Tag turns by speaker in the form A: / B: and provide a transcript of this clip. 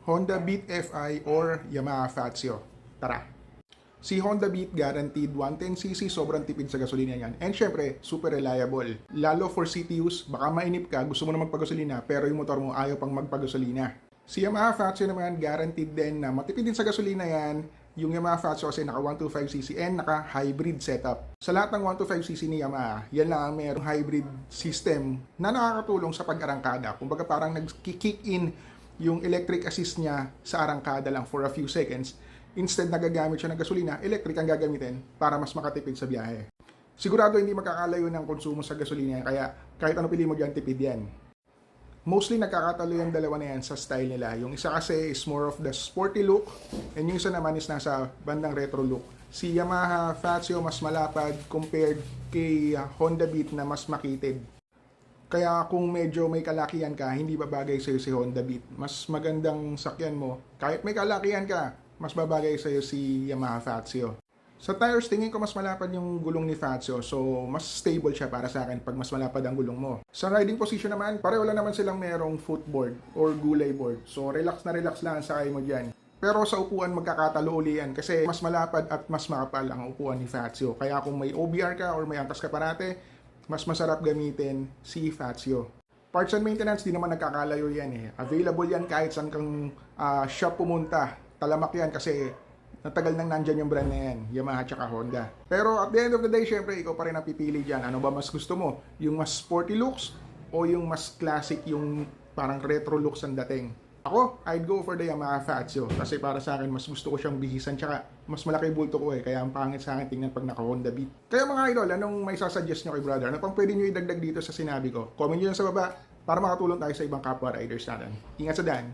A: Honda Beat FI or Yamaha Fazio. Tara! Si Honda Beat guaranteed 110cc, sobrang tipid sa gasolina yan. And syempre, super reliable. Lalo for city use, baka mainip ka, gusto mo na magpagasolina pero yung motor mo ayaw pang magpagasolina. Si Yamaha Fazio naman, guaranteed din na matipid din sa gasolina yan. Yung Yamaha Fazio kasi naka 125cc and naka hybrid setup. Sa lahat ng 125cc ni Yamaha, yan lang ang mayroong hybrid system na nakakatulong sa pag-arangkada. Kumbaga parang nag-kick in yung electric assist niya sa arangkada lang for a few seconds. Instead na gagamit siya ng gasolina, electric ang gagamitin para mas makatipid sa biyahe. Sigurado hindi magkakalayo ng konsumo sa gasolina, kaya kahit ano pili mo dyan, tipid yan. Mostly nagkakatalo yung dalawa na yan sa style nila. Yung isa kasi is more of the sporty look, and yung isa naman is nasa bandang retro look. Si Yamaha Fazio mas malapad compared kay Honda Beat na mas makitid. Kaya kung medyo may kalakihan ka, hindi babagay sa'yo si Honda Beat. Mas magandang sakyan mo, kahit may kalakihan ka, mas babagay sa'yo si Yamaha Fazio. Sa tires, tingin ko mas malapad yung gulong ni Fazio, so mas stable siya para sa akin pag mas malapad ang gulong mo. Sa riding position naman, pareho lang naman silang merong footboard or gulay board. So relax na relax lang ang sakay mo dyan. Pero sa upuan magkakatalo uli yan kasi mas malapad at mas makapal ang upuan ni Fazio. Kaya kung may OBR ka or may angkas ka parate, mas masarap gamitin si Fazio. Parts and maintenance, di naman nagkakalayo yan eh. Available yan kahit saan kang shop pumunta. Talamak yan kasi natagal nang nandyan yung brand na yan, Yamaha tsaka Honda. Pero at the end of the day, syempre, ikaw pa rin ang pipili dyan. Ano ba mas gusto mo? Yung mas sporty looks o yung mas classic, yung parang retro looks ang dating? Ako, I'd go for the Yamaha Fazio kasi para sa akin, mas gusto ko siyang bihisan tsaka mas malaki bulto ko eh. Kaya ang pangit sa akin tingnan pag naka-Honda Beat. Kaya mga idol, anong may sasuggest nyo kay brother? Ano pang pwede nyo idagdag dito sa sinabi ko? Comment nyo lang sa baba para makatulong tayo sa ibang kapwa riders natin. Ingat sa daan!